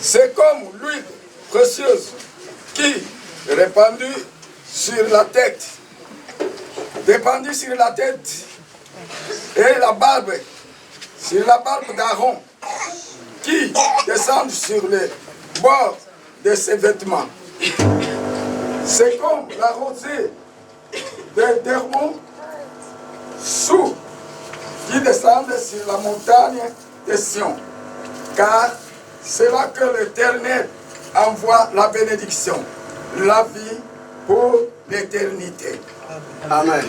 C'est comme l'huile précieuse qui, répandue sur la tête, et la barbe, sur la barbe d'Aaron, qui descend sur les bords de ses vêtements. C'est comme la rosée des Dermont sous qui descendent sur la montagne de Sion. Car c'est là que l'Éternel envoie la bénédiction, la vie pour l'éternité. Amen.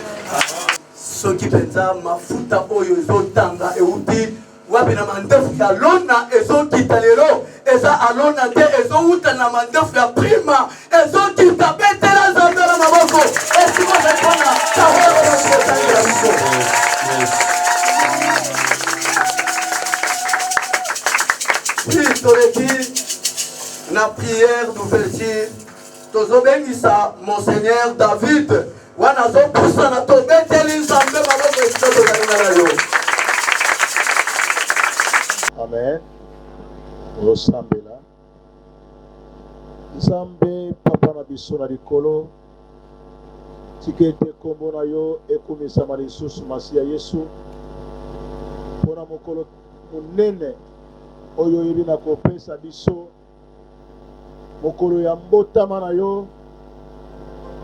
Ce qui pensa mafuta oyo ezotanga euti wapi na mandefu ya lona ezokita lelo eza alona te ezouta na mandefu ya prima ezokita betela nzambe na maboko esiko zakona tahoro na kotani ya biso. Puis toreki na prière d'ouverture tozobengisa Monseigneur David wana zopusa na tobeteli nzambe maboko esiko tozalina na yo. Amen. Osambela. Nzambe papa na biso na likolo. Tikete kombo na yo ekumisama lisusu masi ya Yesu. Pona mokolo munene oyo yeli na kopesa biso. Mokolo ya mbotama na yo.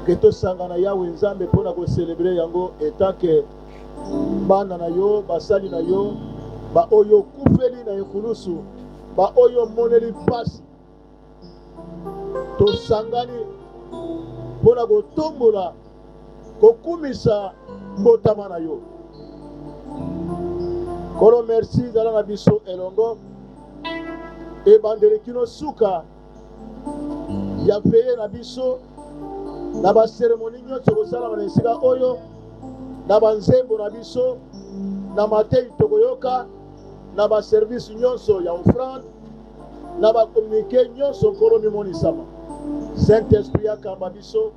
Keto sanga na yawe nzambe pona ko célébrer yango etake bana na yo basali na yo. Ba oyo kufeli na ekulusu ba oyo moneli pasi to sangani pona kotombola kokumisa mbotama na yo. Kolo merci zala na biso elongo e bandeli kino suka ya peye na biso na ba cérémonie nyonso kosala na esika oyo na banzembo na biso na matei tokoyoka na ba service nyonso ya offrande na ba communiqué nyonso nkolo mimonisama. Saint-Esprit akamba biso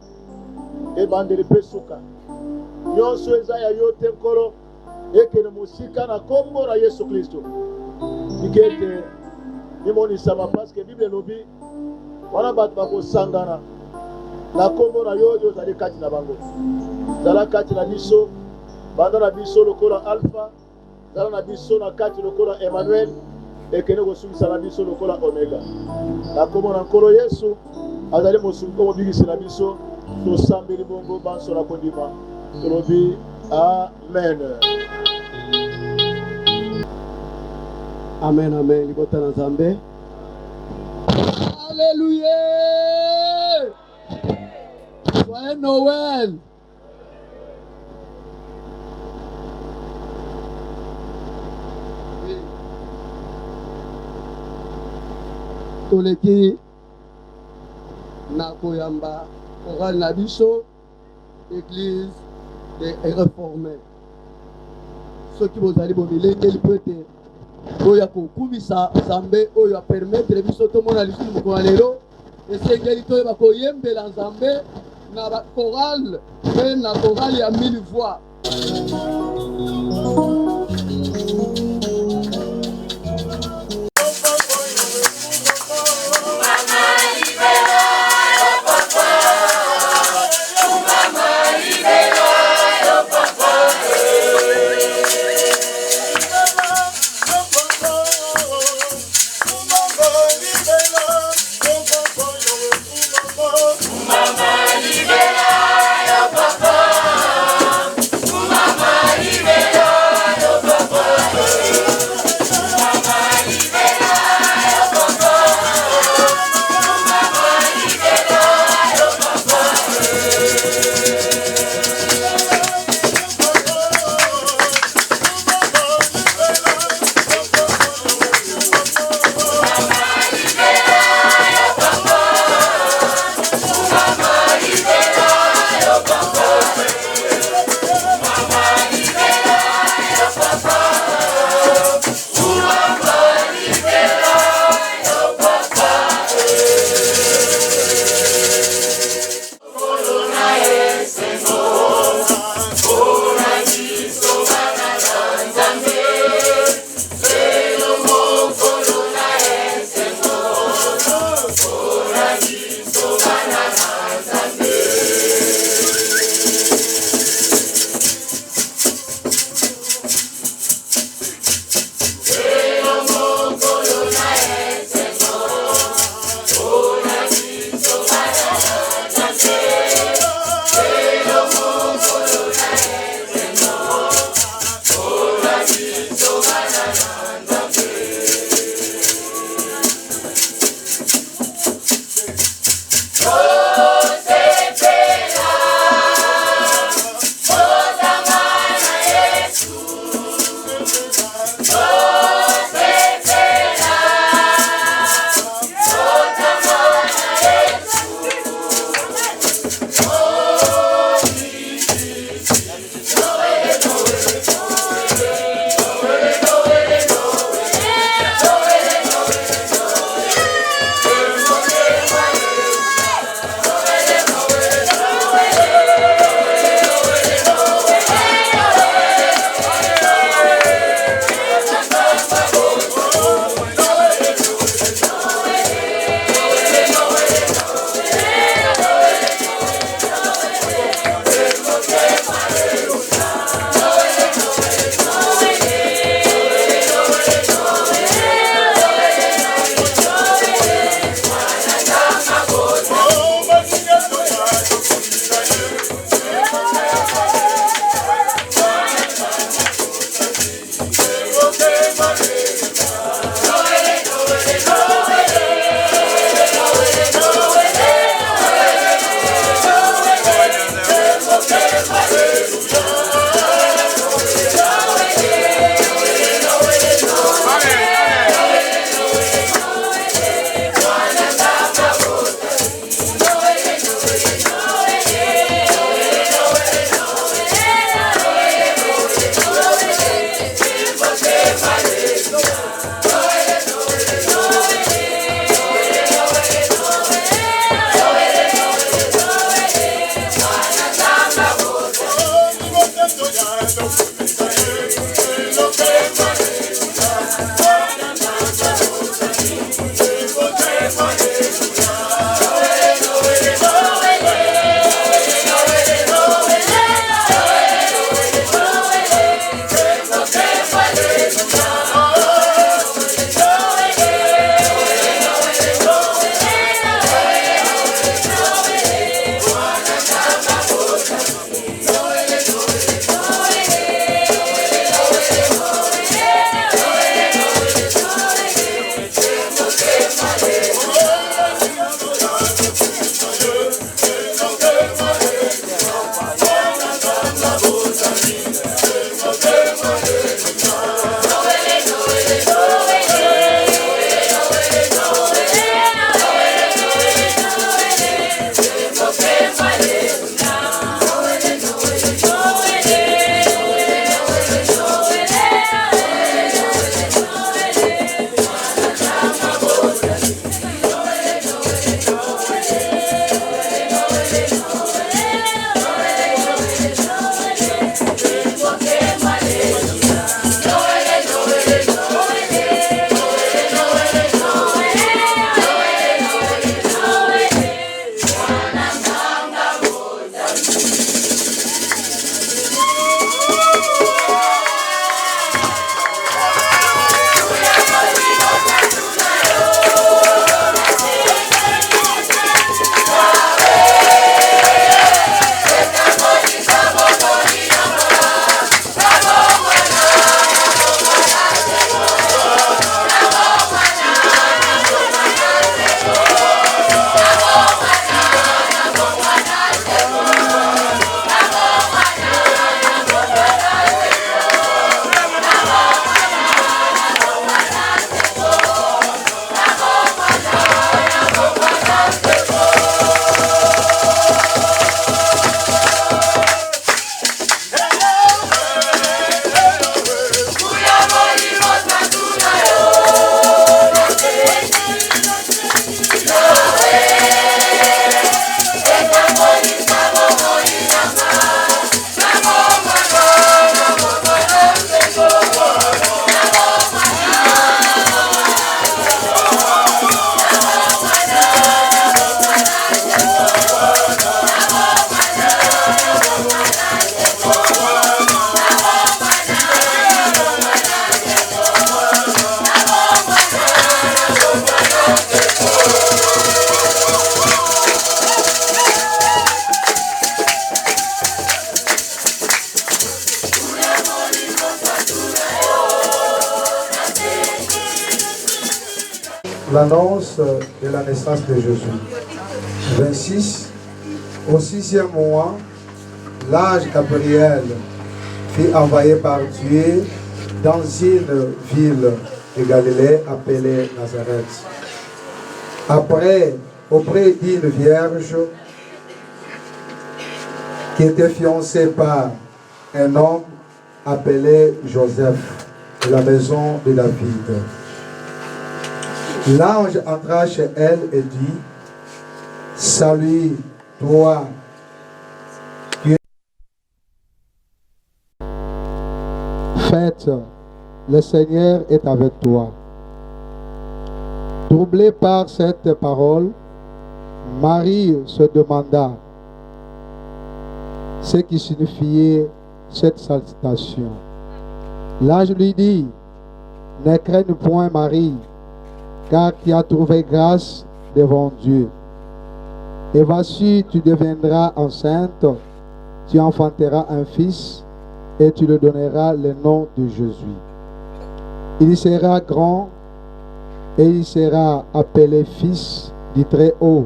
e bandeli pe suka nyonso eza ya yo te nkolo ekene mosika na kombo na Yesu Kristo ikete mimonisama parce que Bible elobi wana bato bakosangana na kombo na yo ozali kati na bango zala kati na biso banda na biso lokola Alpha zala na biso na kati lokola Emmanuel ekene kosungisa na biso lokola Omega na kombo na nkolo Yesu azali mosungo mobikisi na biso tosambeli bongo banso na kondima tolobi amen. Amen, amen. Libota na Nzambe. Alléluia. Joyeux Noël. Toleki na koyamba oral na biso église des réformés. Ceux qui vont aller bomilengeli peut être oyo akokumisa nzambe oyo apermettre biso tomona lisusu mokolo lelo esengeli toyeba koyembela nzambe na bakorale mpe na korale ya 1000 voix. Libera, L'annonce de la naissance de Jésus. 26. Au 6e mois, l'ange Gabriel fut envoyé par Dieu dans une ville de Galilée appelée Nazareth. Après, auprès d'une vierge qui était fiancée par un homme appelé Joseph de la maison de David. L'ange entra chez elle et dit: Salut, toi, qui es faite, le Seigneur est avec toi. Troublée par cette parole, Marie se demanda ce qui signifiait cette salutation. L'ange lui dit: Ne craigne point, Marie, car tu as trouvé grâce devant Dieu. Et voici, tu deviendras enceinte, tu enfanteras un fils, et tu lui donneras le nom de Jésus. Il sera grand, et il sera appelé fils du Très-Haut.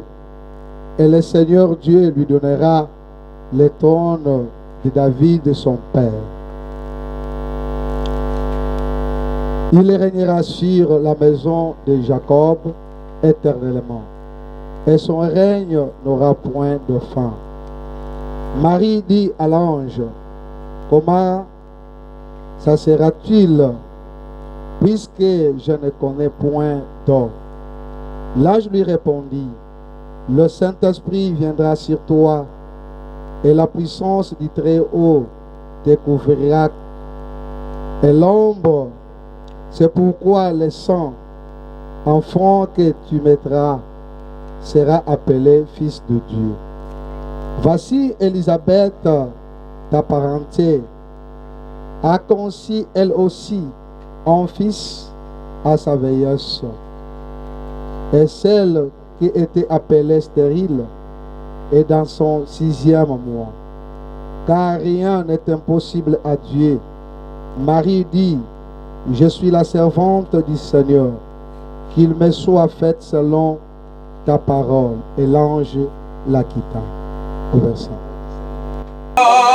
Et le Seigneur Dieu lui donnera le trône de David, son père. Il régnera sur la maison de Jacob éternellement, et son règne n'aura point de fin. Marie dit à l'ange: Comment ça sera-t-il, puisque je ne connais point d'homme? L'ange lui répondit: Le Saint-Esprit viendra sur toi, et la puissance du Très-Haut te couvrira. Et l'ombre, c'est pourquoi le sang, enfant que tu mettras, sera appelé fils de Dieu. Voici Élisabeth, ta parenté, a conçu elle aussi un fils à sa vieillesse. Et celle qui était appelée stérile est dans son 6e mois. Car rien n'est impossible à Dieu. Marie dit: Je suis la servante du Seigneur, qu'il me soit fait selon ta parole. Et l'ange la quitta. Au verset. Oh,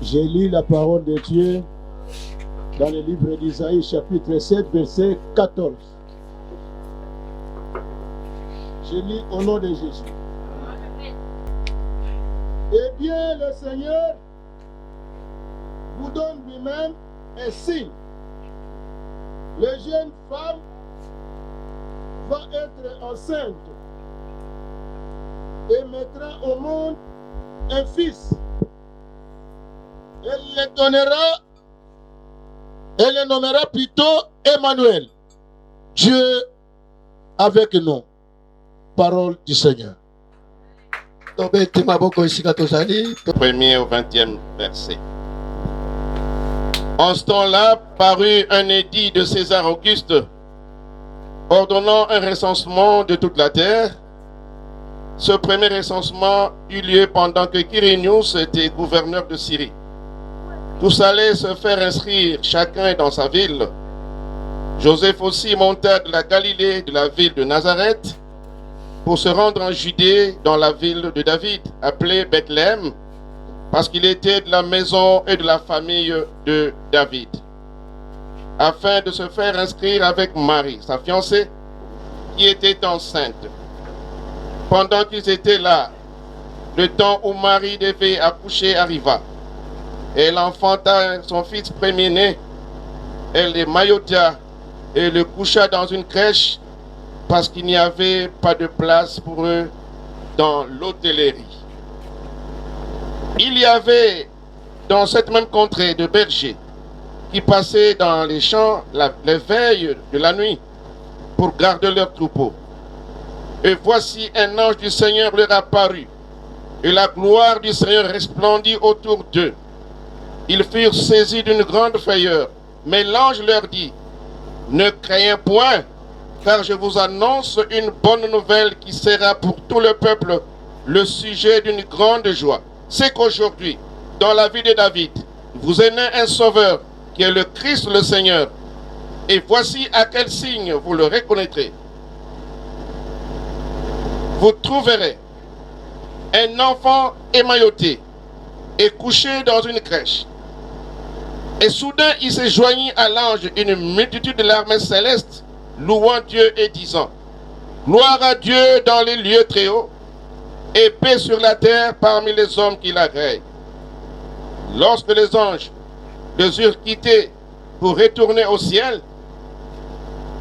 J'ai lu la parole de Dieu dans le livre d'Isaïe, chapitre 7, verset 14. Je lis au nom de Jésus. Eh bien, le Seigneur vous donne lui-même un signe. La jeune femme va être enceinte et mettra au monde un fils. Elle le nommera plutôt Emmanuel. Dieu avec nous. Parole du Seigneur. Premier au 20e verset. En ce temps-là, parut un édit de César Auguste, ordonnant un recensement de toute la terre. Ce premier recensement eut lieu pendant que Quirinius était gouverneur de Syrie. Tous allaient se faire inscrire, chacun dans sa ville. Joseph aussi monta de la Galilée, de la ville de Nazareth, pour se rendre en Judée, dans la ville de David, appelée Bethléem, parce qu'il était de la maison et de la famille de David, afin de se faire inscrire avec Marie, sa fiancée, qui était enceinte. Pendant qu'ils étaient là, le temps où Marie devait accoucher arriva. Elle enfanta son fils premier-né, elle le maillota et le coucha dans une crèche parce qu'il n'y avait pas de place pour eux dans l'hôtellerie. Il y avait dans cette même contrée de bergers qui passaient dans les champs les veilles de la nuit pour garder leurs troupeaux. Et voici un ange du Seigneur leur apparut, et la gloire du Seigneur resplendit autour d'eux. Ils furent saisis d'une grande frayeur, mais l'ange leur dit: ne craignez point, car je vous annonce une bonne nouvelle qui sera pour tout le peuple le sujet d'une grande joie. C'est qu'aujourd'hui, dans la vie de David, vous est né un sauveur qui est le Christ le Seigneur. Et voici à quel signe vous le reconnaîtrez. Vous trouverez un enfant émailloté et couché dans une crèche. Et soudain, il se joignit à l'ange une multitude de l'armée céleste, louant Dieu et disant: gloire à Dieu dans les lieux très hauts, et paix sur la terre parmi les hommes qui l'agréent. Lorsque les anges les eurent quittés pour retourner au ciel,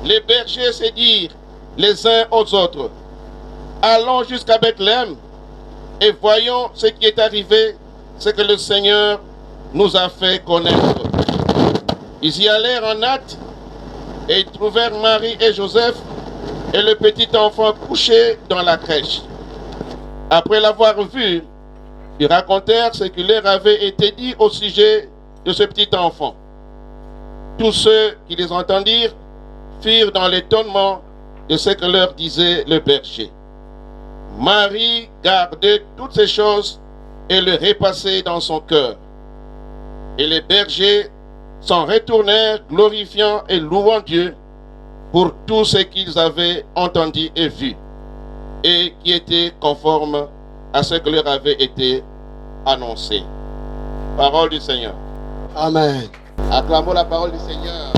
les bergers se dirent les uns aux autres: allons jusqu'à Bethléem et voyons ce qui est arrivé, ce que le Seigneur nous a fait connaître. Ils y allèrent en hâte et ils trouvèrent Marie et Joseph et le petit enfant couché dans la crèche. Après l'avoir vu, ils racontèrent ce qui leur avait été dit au sujet de ce petit enfant. Tous ceux qui les entendirent firent dans l'étonnement de ce que leur disait le berger. Marie gardait toutes ces choses et les repassait dans son cœur. Et les bergers s'en retournèrent, glorifiant et louant Dieu pour tout ce qu'ils avaient entendu et vu, et qui était conforme à ce que leur avait été annoncé. Parole du Seigneur. Amen. Acclamons la parole du Seigneur.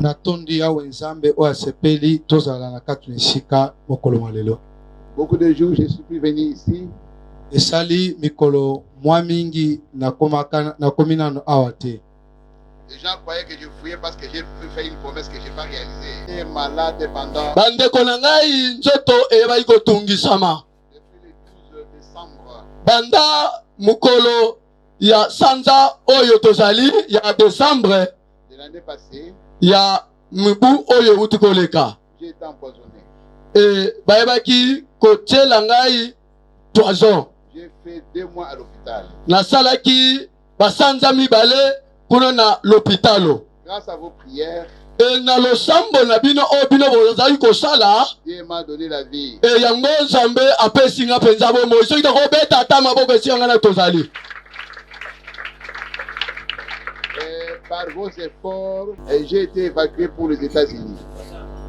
natondi awe nzambe oyo asepeli tozala na kati na esika mokolo mwa lelo. Beaucoup de jours, je suis venu ici. Esali mikolo mwa mingi nakomi nano awa te. Les gens croyaient que je fouillais parce que j'ai fait une promesse que je n'ai pas réalisée. J'étais malade pendant... bandeko na ngai nzoto eyebaki kotungisama Depuis le 12 décembre. banda mukolo ya sanza oyo tozali ya décembre De l'année passée, ya mibu oyo euti koleka j'ai été empoisonné. e bayebaki kotiela ngai poison. J'ai fait 2 mois à l'hôpital. nasalaki basanza mibale kuna na l'hôpitalo. Grâce à vos prières, e na losambo na bino oyo bino bozali kosala Dieu m'a donné la vie. e yango nzambe apesi nga mpenza bomoi soki takobeta ata maboko esinga ngai na tozali. Et par vos efforts, j'ai été évacué pour les États-Unis.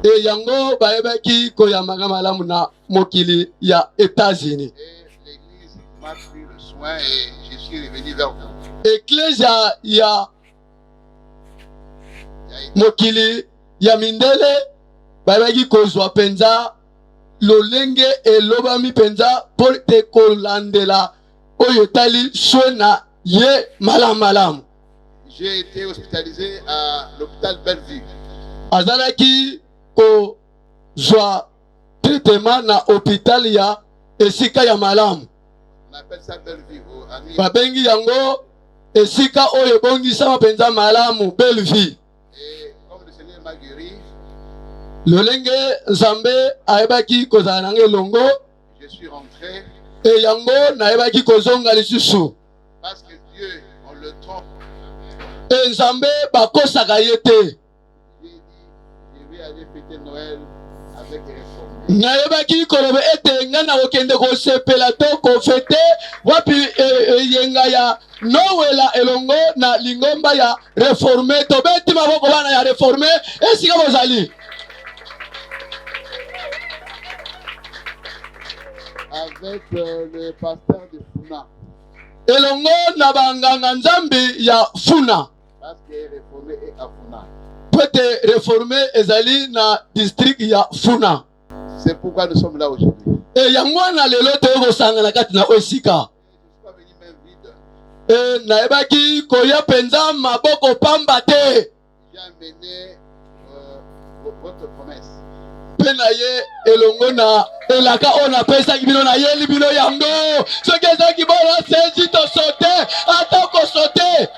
Et yango bayebaki koyamaka malamu na mokili ya États-Unis. Et l'Église m'a pris le soin et je suis revenu vers vous. Ecclesia ya mokili ya mindele bayebaki kozwa penza lolenge elobami penza po te kolandela oyo tali shona ye malamu. J'ai été hospitalisé à l'hôpital Bellevue. Azalaki kozwa traitement na hôpital ya esika ya malamu. On appelle ça Bellevue. Babengi yango esika oyo bongisama penza malamu Bellevue. Et comme le Seigneur m'a guéri, lolenge Nzambe ayebaki kozala nange elongo, je suis rentré. E yango nayebaki kozonga lisusu. Parce que Dieu, on le trompe. E Nzambe bakosaka ye te. J'ai dit, je vais aller fêter Noël avec les réformés. Nayebaki kolobe ete nga na kokende kosepela to kofete wapi yenga ya nowela elongo na lingomba ya reforme to beti maboko bana ya reforme esika bozali. Avec le pasteur de Funa. Elongo na banganga Nzambi ya Funa. Parce que réformé est à Funa. Pete reforme ezali na district ya Funa. C'est pourquoi nous sommes là aujourd'hui. E yango na lelo to kosangana kati na osika. Je ne suis pas venu même vide. E nayebaki koya penza maboko pamba te. J'ai amené votre promesse. Pe na ye elongo na elaka o na pesa bino na ye libino yango. Soki ezaki bona sezi to sote ata ko sote.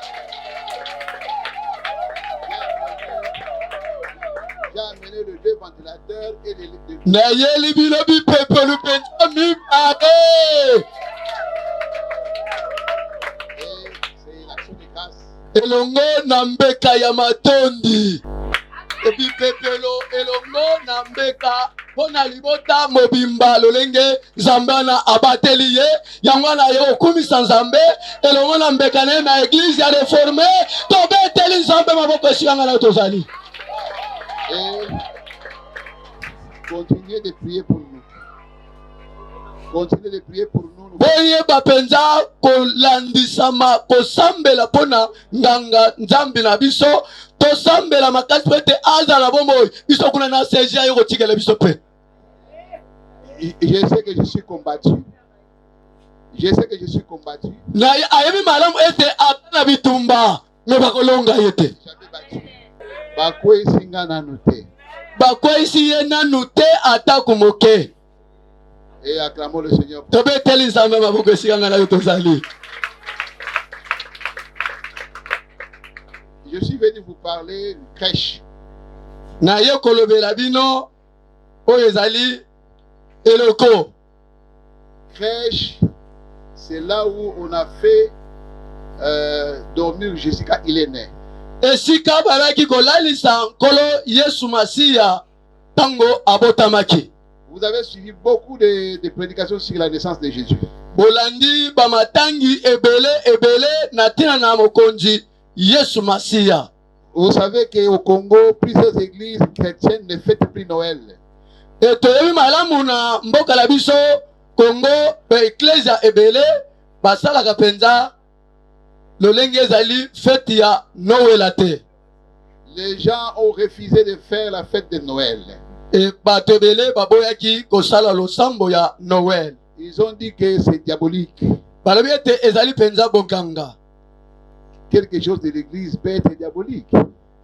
J'ai amené le 2 ventilateurs et les Na ye libino bi pepelu penza mi pare. Et c'est l'action de grâce. Elongo na mbeka ya matondi. Ebi pepelo elongo na mbeka pona libota mobimba lolenge Nzambe na abateli ye yango na ye okumisa Nzambe elongo na mbeka na église ya réformé to beteli Nzambe maboko esika na tozali. Et continuez de prier pour nous. Continuez de prier pour nous. Boye bapenza kolandisama kosambela pona nganga Nzambe na biso to sambela makasi pete azala bombo biso kuna na seja yo kotikela biso pe. Je sais que je suis combattu. Je sais que je suis combattu. Na ayebi malamu ete atana bitumba me bakolonga yete. Jamais battu. Bakwe singa na noté. Bakwesi ye nanu te ata kumoke. Et acclamons le Seigneur. To beteli Nzambe maboko esika na yo tozali. Je suis venu vous parler d'une crèche. Na ye kolobela bino oyo ezali eloko. Crèche, c'est là où on a fait dormir Jessica Ilénée. Esika balaki kolalisa nkolo Yesu Masiya tango abotamaki. Vous avez suivi beaucoup de prédications sur la naissance de Jésus. Bolandi bamatangi ebele na tina na mokonzi Yesu Masiya. Vous savez qu'au Congo, plusieurs églises chrétiennes ne fêtent plus Noël. Et toyebi malamu na mboka la biso Congo ba ecclesia ebele basalaka penza lolenge ezali fête ya Noël te. Les gens ont refusé de faire la fête de Noël. Et bato ebele baboyaki kosala losambo ya Noël. Ils ont dit que c'est diabolique. Balobi ete ezali penza bonganga. Quelque chose de l'église peut être diabolique.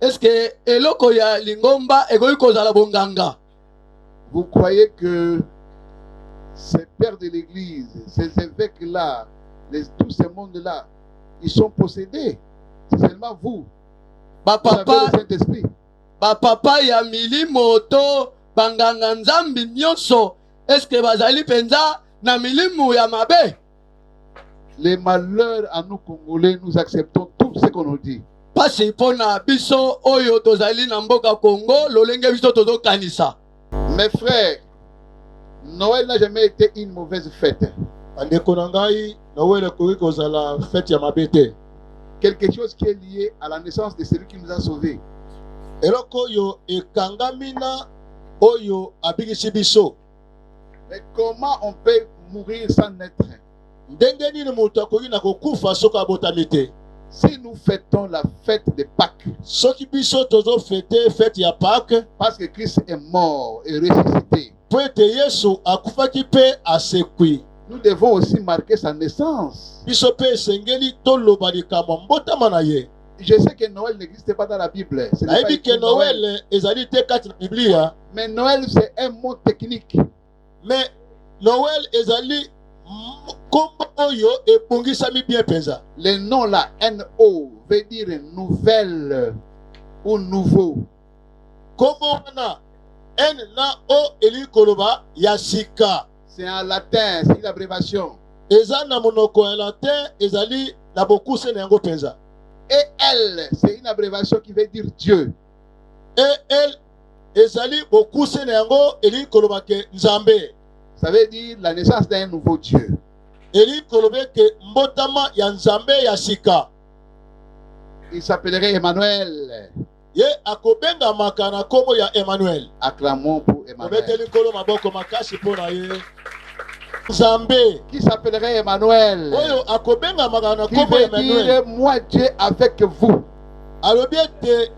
Est-ce que eloko ya lingomba egoyi kozala bonganga? Vous croyez que ces pères de l'église, ces évêques-là, tout ce monde-là, ils sont possédés. C'est seulement vous. Vous avez le Saint-Esprit. Papa ya milimo to banganga Nzambi nyonso. Est-ce que bazali penza na milimu ya mabe? Les malheurs à nous Congolais, nous acceptons tout ce qu'on nous dit. Pasi pona biso oyo tozali na mboka Congo lolenge biso tozo kanisa. Mes frères, Noël n'a jamais été une mauvaise fête. Andeko na ngai Noël ekoki kozala fête ya mabe te. quelque chose qui est lié à la naissance de celui qui nous a sauvés. eloko oyo ekangami na oyo abikisi biso. Mais comment on peut mourir sans naître? Ndenge nini moto akoki na kokufa soki abotami te? Si nous fêtons la fête de Pâques, Soki biso tozofete fete ya Pâques, parce que Christ est mort et ressuscité, po ete Yesu akufaki mpe asekwi, nous devons aussi marquer sa naissance. biso mpe esengeli toloba likambo mbotama na ye. Je sais que Noël n'existe pas dans la Bible. Ce n'est pas Nayebi écrit ke Noël ezali te kati na Biblia, Mais Noël, c'est un mot technique. mais Noël ezali kombo oyo ebongisami bien penza. Le nom là, N-O, veut dire nouvelle ou nouveau. Kombo wana N na O eli koloba ya sika. C'est en latin, c'est une abréviation. Eza na monoko ya latin ezali na bokuse na yango penza. Et elle, c'est une abréviation qui veut dire Dieu. Et elle ezali bokuse na yango eli koloba ke Nzambe. Ça veut dire la naissance d'un nouveau Dieu. Eli kolobe ke mbotama ya Nzambe ya sika. Il s'appellerait Emmanuel. Ye akobenga makana kombo ya Emmanuel. Acclamons pour Emmanuel. Obeteli kolo maboko makasi pona ye. Nzambe Qui s'appellerait Emmanuel. oyo akobenga makana Qui kombo ya veut Emmanuel. dire moi Dieu avec vous. Alobi ete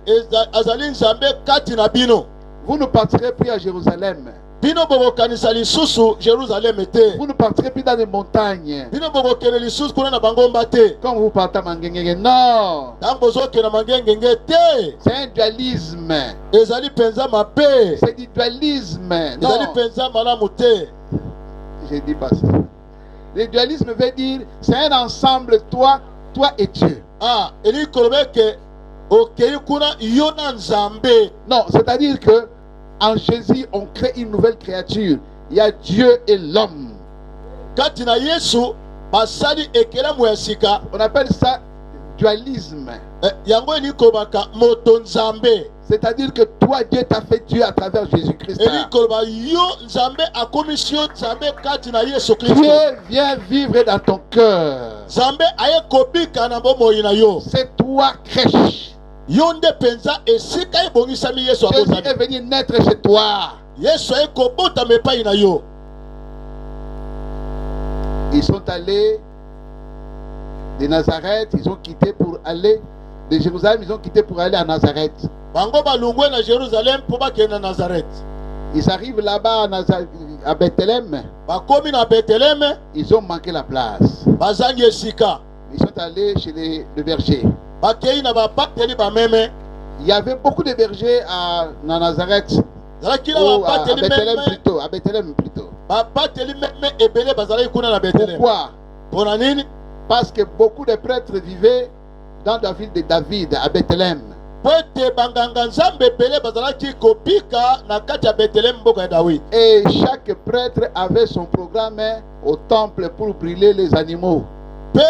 azali Nzambe kati na bino. Vous ne partirez plus à Jérusalem. Bino bokokanisa lisusu Jérusalem te. Vous ne partirez plus dans les montagnes. Bino bokokende lisusu kuna na bangomba te. Comme vous partez à Mangengenge. Non. Ntango bozokende mangengenge te. C'est un dualisme. Ezali penza mabe. C'est du dualisme. Ezali Non. penza malamu te. Je dis pas ça. Le dualisme veut dire c'est un ensemble, toi et Dieu. Ah, eli kolobe ke okei kuna yo na Nzambe. Non, c'est-à-dire que en Jésus, on crée une nouvelle créature. Il y a Dieu et l'homme. Kati na Yesu basali ekelamu ya sika. On appelle ça dualisme. Yango eli kobaka moto Nzambe. C'est-à-dire que toi, Dieu t'a fait Dieu à travers Jésus-Christ. Eli koloba yo Nzambe akomisio Nzambe kati na Yesu Kristo. Dieu vient vivre dans ton cœur. Nzambe aye kobika na bomoi na yo. C'est toi crèche. Yo nde penza esika ebongisami Yesu Jésus est abotami. venu naître chez toi. Yesu aye kobotama epai na yo. Ils sont allés de Nazareth, ils ont quitté pour aller de Jérusalem, ils ont quitté pour aller à Nazareth. Bango balungwe na Jérusalem po bakende na Nazareth. Ils arrivent là-bas à Bethléem, Bakomi na Bethléem, ils ont manqué la place. bazangi esika. Ils sont allés chez le berger. Bakei na bapateli bameme. Il y avait beaucoup de bergers à Nazareth, Zalaki na ou à bapateli Bethléem meme. plutôt, à Bethléem plutôt. Bapateli meme ebele bazalaki kuna na Bethléem. Pourquoi? Pona nini? Parce que beaucoup de prêtres vivaient dans la ville de David, à Bethléem. Po ete banganga Nzambe ebele bazalaki kobika na kati ya Bethléem mboka ya Dawidi. Et chaque prêtre avait son programme au temple pour brûler les animaux. Pe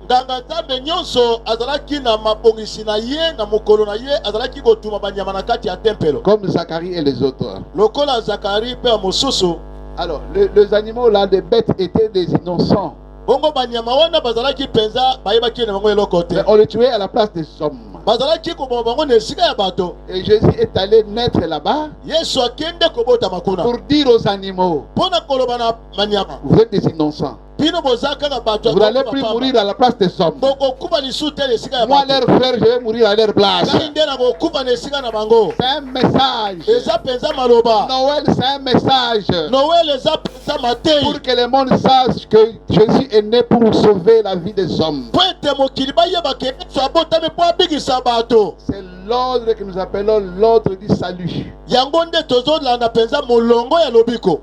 nganga Nzambe nyonso azalaki na mabongisi na ye na mokolo na ye azalaki kotuma banyama na kati ya tempelo. Comme Zacharie et les autres. Lokola Zakari pe ya mosusu. Alors, les animaux là, les bêtes étaient des innocents. Bongo banyama wana bazalaki penza bayebaki na bango eloko te. Mais on les tuait à la place des hommes. Bazalaki koboma bango na esika ya bato. Et Jésus est allé naître là-bas Yesu akende kobotama kuna. pour dire aux animaux, Mpona koloba na banyama. vous êtes des innocents. Bino boza kaka bato Vous n'allez plus mourir à la place des hommes. bokokufa lisusu te na esika ya Moi, bato. leurs frères, je vais mourir à leur place. Ngai nde na kokufa na esika na bango. C'est un message. Eza penza maloba. Noël, c'est un message. Noel eza penza matei. Pour que le monde sache que Jésus est né pour sauver la vie des homma. Po ete mokili bayeba ke Yesu abotami po abikisa bato. C'est l'ordre que nous appelons l'ordre du salut. Yango nde tozolanda penza molongo ya lobiko.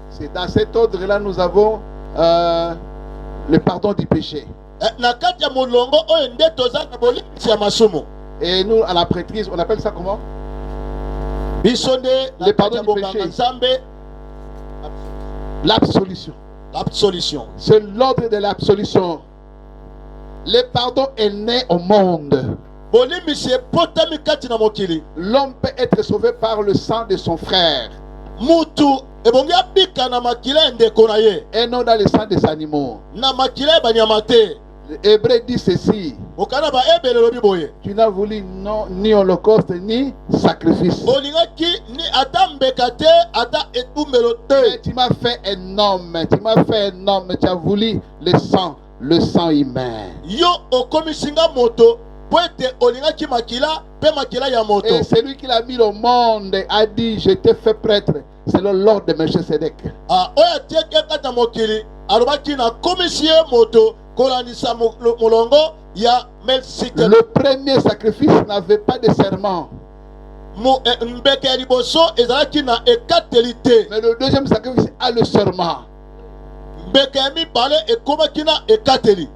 C'est dans cet ordre-là nous avons le pardon du péché. Na kati ya molongo oyo nde toza na bolimbisi ya masumu. Et nous, à la prêtrise, on appelle ça comment? Biso nde na Le kati pardon ya du bonganga péché. Nzambe L'absolution. l'absolution. C'est l'ordre de l'absolution. Le pardon est né au monde. Bolimbisi epotami kati na mokili. L'homme peut être sauvé par le sang de son frère Mutu ebongi abika na makila ya ndeko na ye. et non dans le sang des animaux. Na makila ya banyama te. L'Hébreu dit ceci. Tu n'as voulu ni holocauste ni sacrifice. Mais tu m'as fait un homme. Tu m'as fait un homme. Tu as voulu le sang humain. Et celui qui l'a mis au monde a dit, je t'ai fait prêtre. C'est le Lord de Melchisedec. Le premier sacrifice n'avait pas de serment. Mais le deuxième sacrifice a le serment.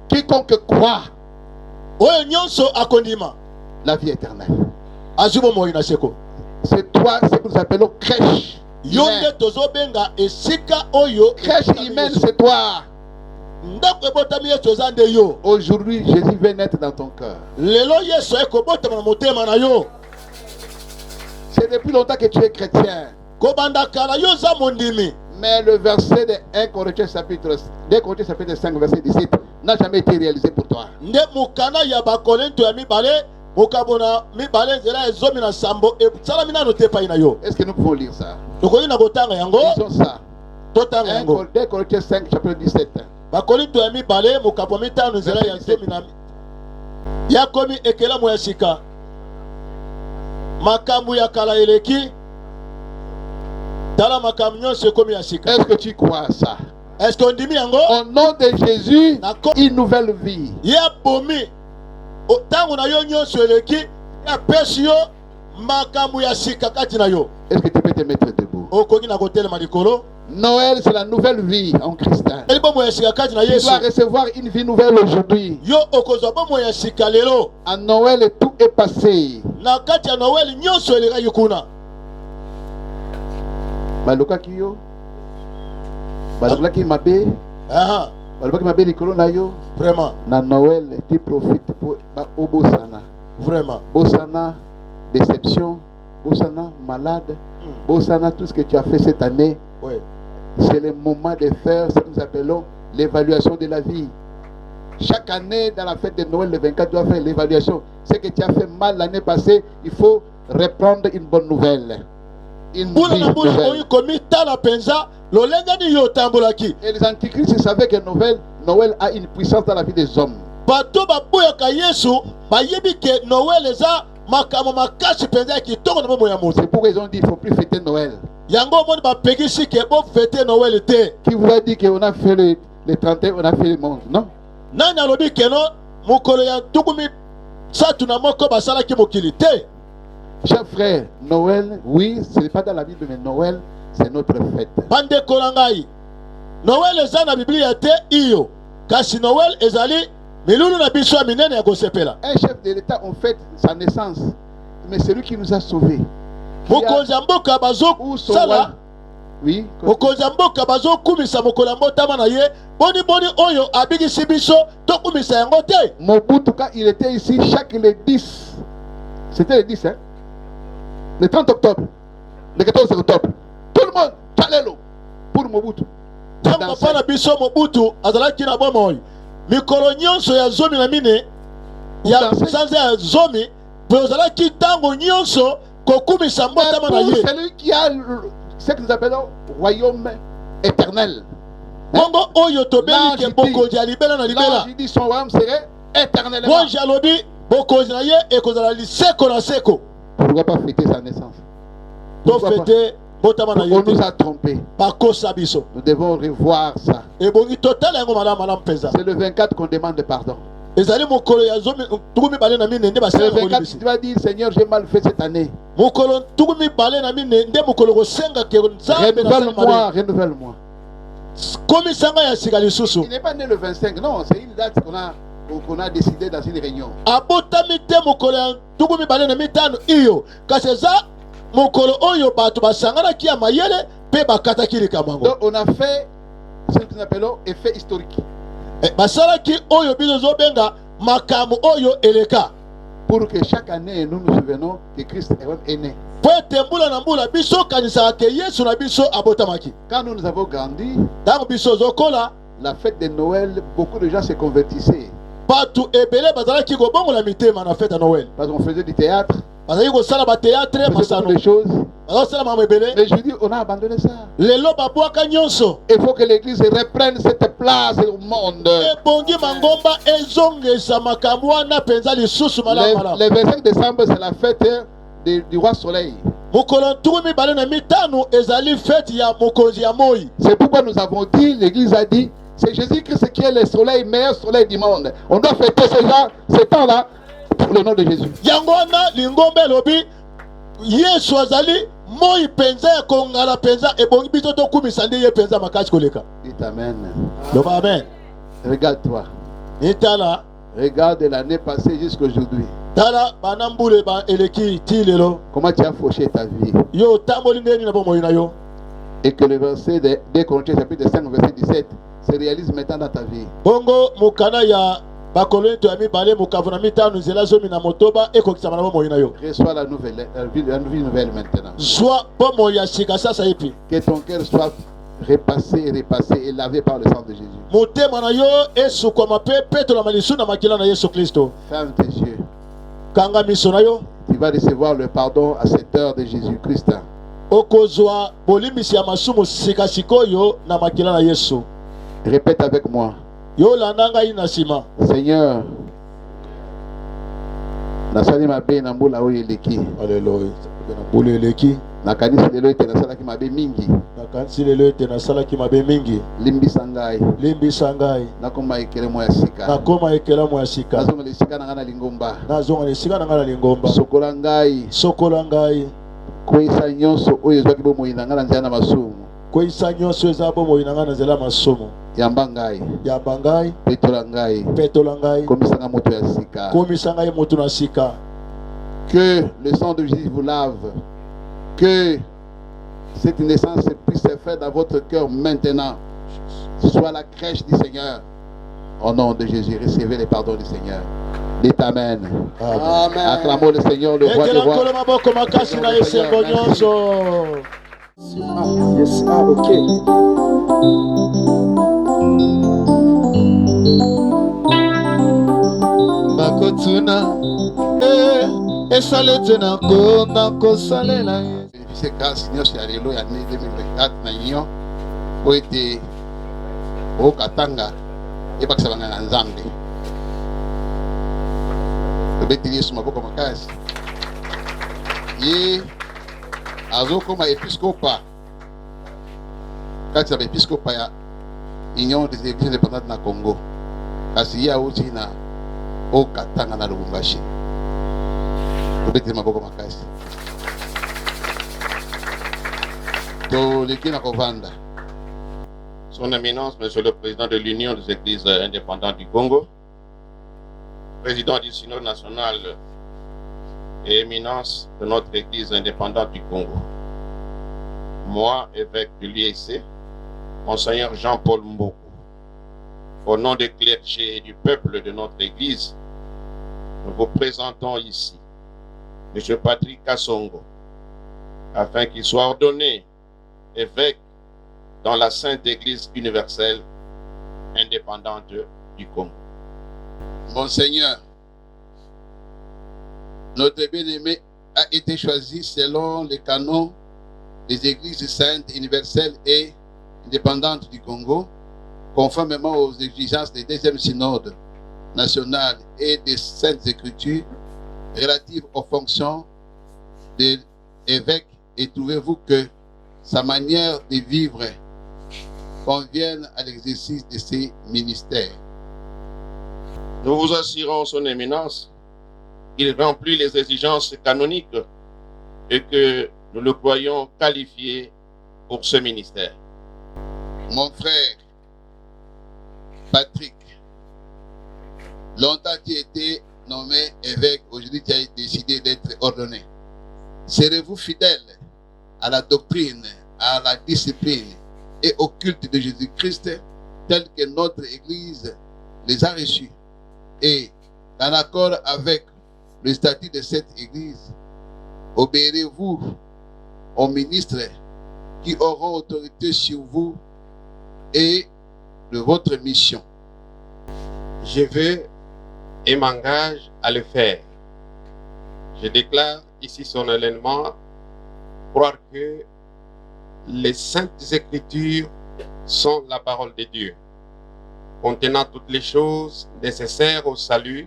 Quiconque croit la vie éternelle. C'est toi ce que nous appelons crèche. Crèche humaine, c'est toi. Aujourd'hui, Jésus veut naître dans ton cœur. C'est depuis longtemps que tu es chrétien. Mais le verset de 1 Corinthiens chapitre 5, verset 17 n'a jamais été réalisé pour toi. Est-ce que nous pouvons lire ça? Lisons ça. 1 Corinthiens 5, chapitre 17. Yakomi ekela moyasika makambu ya kala eleki tala makambu nyonso ekomi ya sika. Est-ce que tu crois à ça? Est-ce qu'on dit yango? Au nom de Jésus, une nouvelle vie. Ya bomi tango na yo nyonso eleki ya pesi yo makambu ya sika kati na yo. Est-ce que tu peux te mettre debout? Okoki na kotelema likolo. Noël, c'est la nouvelle vie en Christ. Tu dois recevoir une vie nouvelle aujourd'hui. À Noël, tout est passé. Baloka kiyo, baloka ki mabe, baloka ki mabe likolo na yo. Vraiment. Na Noël, tu profites pour obosana. Vraiment. Bosana, déception, bosana, malade, bosana, tout ce que tu as fait cette année. Oui. C'est le moment de faire ce que nous appelons l'évaluation de la vie. Chaque année, dans la fête de Noël, le 24, tu dois faire l'évaluation. Ce que tu as fait mal l'année passée, il faut reprendre une bonne nouvelle. Une vie nouvelle. Et les antichrists savaient que Noël a une puissance dans la vie des hommes. C'est pourquoi ils ont dit qu'il ne faut plus fêter Noël. Qui vous a dit qu'on a fait le 31, on a fait le monde, non? Chers frères, Noël, oui, ce n'est pas dans la Bible, mais Noël, c'est notre fête. Noël est dans la Bible, kasi Noël est allé. Un chef de l'État, on fête sa naissance, mais c'est lui qui nous a sauvés. Oui. Mobutu, quand il était ici, chaque le 10, c'était le 10, hein? Le 30 octobre, le 14 octobre, tout le monde, Chalelo, pour Mobutu. Mikolo nyonso ya zomi na mine ya sanza ya zomi bozala kitango nyonso kokumisa mbotama na ye. Celui qui a ce que nous appelons royaume éternel. Bongo oyo tobeli ke bokozi ya libela na libela. L'ange dit son royaume serait éternellement. Bon jalobi bokozi na ye ekozala liseko na seko. Pourquoi pas fêter sa naissance? To fêter botama na ye. On nous a trompés. Bakosa biso. Nous devons revoir ça. Et bongi total yango madame pesa. C'est le 24 qu'on demande pardon. Ezali mokolo ya zomi tukumi bale na mine nde basala. Le 24 tu vas dire Seigneur, j'ai mal fait cette année. Mokolo tukumi bale na mine nde mokolo ko senga ke nzambe na sala. Renouvelle-moi. Komi sanga ya sika lisusu. Il n'est pas né le 25, non, c'est une date qu'on a décidé dans une réunion. Abotami te mokolo ya tukumi bale na mitano iyo. Kasi za mokolo oyo bato basangana ki ya mayele pe bakata kilika mango. Donc on a fait ce que nous appelons effet historique. Basalaki oyo bizo benga makamu oyo eleka. Pour que chaque année nous nous souvenons que Christ est né. Quand nous avons grandi, la fête de Noël, beaucoup de gens se convertissaient. Batu ebele bazala ki go bongo la mitema na fête à Noël. Parce qu'on faisait du théâtre, Bazali go sala ba théâtre on faisait masano. beaucoup de choses. Bazali sala mama ebele. Mais je dis, on a abandonné ça. Lelo babwaka nyonso. Il faut que l'église reprenne cette place au monde. Ebongi mangomba ezongeza makambo wana penza lisusu malala. Le 25 décembre, c'est la fête du roi soleil. Mokolo ntumi bale na mitano ezali fête ya mokonzi ya moi. C'est pourquoi nous avons dit, l'église a dit, c'est Jésus-Christ qui est le soleil, meilleur soleil du monde. On doit fêter ce temps-là pour le nom de Jésus. Yango wana lingombe lobi Yesu azali moi penza ya kongala penza ebongi biso to kumisa nde ye penza makasi koleka. Dites amen. Loba amen. Regarde-toi. Nitala Regarde l'année passée jusqu'à aujourd'hui. tala banambule ba eleki tilelo. Comment tu as fauché ta vie. Yo tamboli ndeni na bomo ina yo. Et que le verset de 2 Corinthiens chapitre 5 verset 17 se réalise maintenant dans ta vie. Bongo mukana ya bakoloni to ami bale mukavuna mitano zela zomi na motoba ekokisa na bomo ina yo. Reçois la vie nouvelle maintenant. Soit bomo ya sika sasa ipi. Que ton cœur soit repassé et lavé par le sang de Jésus. Motema na yo esukwa pe petolo malisu na makila na Yesu Kristo. Ferme tes yeux. Kanga miso na yo. Tu vas recevoir le pardon à cette heure de Jésus-Christ. Okozwa bolimisi ya masumu sika sikoyo na makila na Yesu. Répète avec moi. Yo landanga ina sima. Seigneur, nasali mabe na mbula oyo eleki. Alléluia. Na bulu eleki. Nakanisi lelo ete nasalaki mabe mingi. Nakanisi lelo ete nasalaki mabe mingi. Limbisa ngai. Limbisa ngai. Nakoma ekelemo ya sika. Nakoma ekelemo ya sika. Nazonga lesika na ngai na lingomba. Nazonga lesika na ngai na lingomba. Sokola ngai. Sokola ngai. Kwesa nyonso oyo ezwaki bomoi na ngai na nzela na masumu. Kwesa nyonso eza bomoi na ngai na nzela masumu. Yamba ngai. Yamba ngai. Petola ngai. Petola ngai. Komisanga moto ya sika. Komisanga ye moto na sika. Que le sang de Jésus vous lave. Que cette naissance puisse se faire dans votre cœur maintenant. Soit la crèche du Seigneur. Au nom de Jésus, recevez les pardons du Seigneur. Dites Amen. Amen. Acclamons le Seigneur, le roi des rois. Yes, ok. Bakotuna esalete na kona kosalela c'est grâce Seigneur c'est alléluia l'année 2024 na union po ete o katanga e bakisa banganga nzambe tobeteli Yesu maboko makasi ye azokoma episcopa kati ya episcopa ya union des églises indépendantes na Congo kasi ye auti na o katanga na Lubumbashi tobeteli maboko makasi toleki na kovanda. Son Éminence, Monsieur le Président de l'Union des Églises indépendantes du Congo, Président du Synode national et Éminence de notre Église indépendante du Congo. Moi, évêque de l'UEC, Monseigneur Jean-Paul Mboko, au nom des clergés et du peuple de notre Église, nous vous présentons ici M. Patrick Kassongo, afin qu'il soit ordonné évêque dans la Sainte Église universelle indépendante du Congo. Monseigneur, notre bien-aimé a été choisi selon les canons des Églises saintes universelles et indépendantes du Congo, conformément aux exigences des deuxième synode national et des Saintes Écritures relatives aux fonctions de l'évêque, et trouvez-vous que sa manière de vivre convienne à l'exercice de ses ministères. Nous vous assurons, Son Éminence, qu'il remplit les exigences canoniques et que nous le croyons qualifié pour ce ministère. Mon frère Patrick, longtemps tu as été nommé évêque, aujourd'hui tu as décidé d'être ordonné. Serez-vous fidèle à la doctrine, à la discipline et au culte de Jésus-Christ tel que notre Église les a reçus, et en accord avec le statut de cette Église, obéirez-vous aux ministres qui auront autorité sur vous et de votre mission? Je vais et m'engage à le faire. Je déclare ici solennellement croire que les Saintes Écritures sont la parole de Dieu, contenant toutes les choses nécessaires au salut.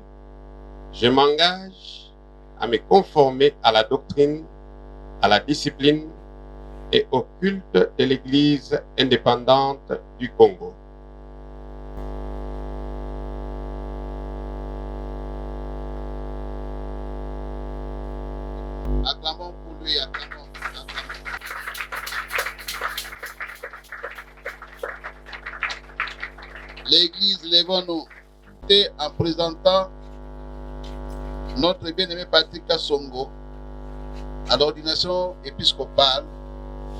Je m'engage à me conformer à la doctrine, à la discipline et au culte de l'Église indépendante du Congo. Acclamons pour lui, acclamons. L'Église, lèvons-nous en présentant notre bien-aimé Patrick Kassongo à l'ordination épiscopale.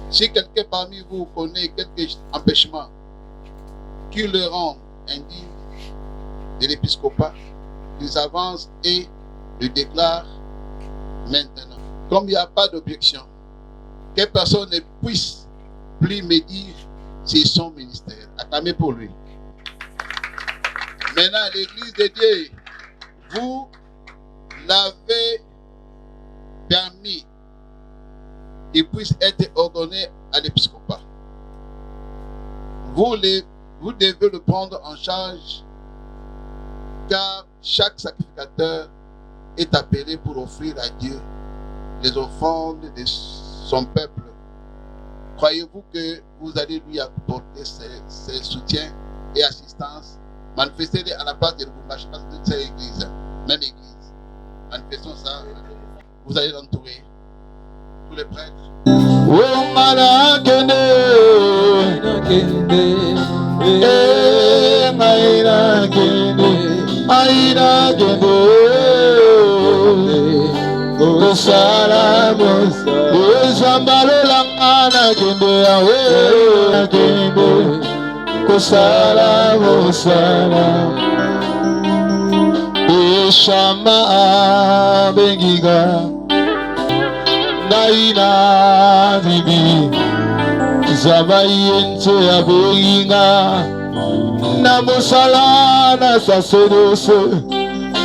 Si quelqu'un parmi vous connaît quelques empêchements qui le rendent indigne de l'épiscopat, ils avancent et le déclarent maintenant. Comme il n'y a pas d'objection, que personne ne puisse plus me dire c'est son ministère. Acclamez pour lui. Maintenant, l'Église de Dieu, vous l'avez permis qu'il puisse être ordonné à l'épiscopat. Vous devez le prendre en charge, car chaque sacrificateur est appelé pour offrir à Dieu les offrandes de son peuple. Croyez-vous que vous allez lui apporter ses soutiens et assistance? Manifestez-les à la place de Lubumbashi, de cette église, même église. Manifestons ça. Vous allez l'entourer. Tous les prêtres. Kusala musala Ishama bengiga Naina dibi Zabayente ya bengiga Na musala na sasedose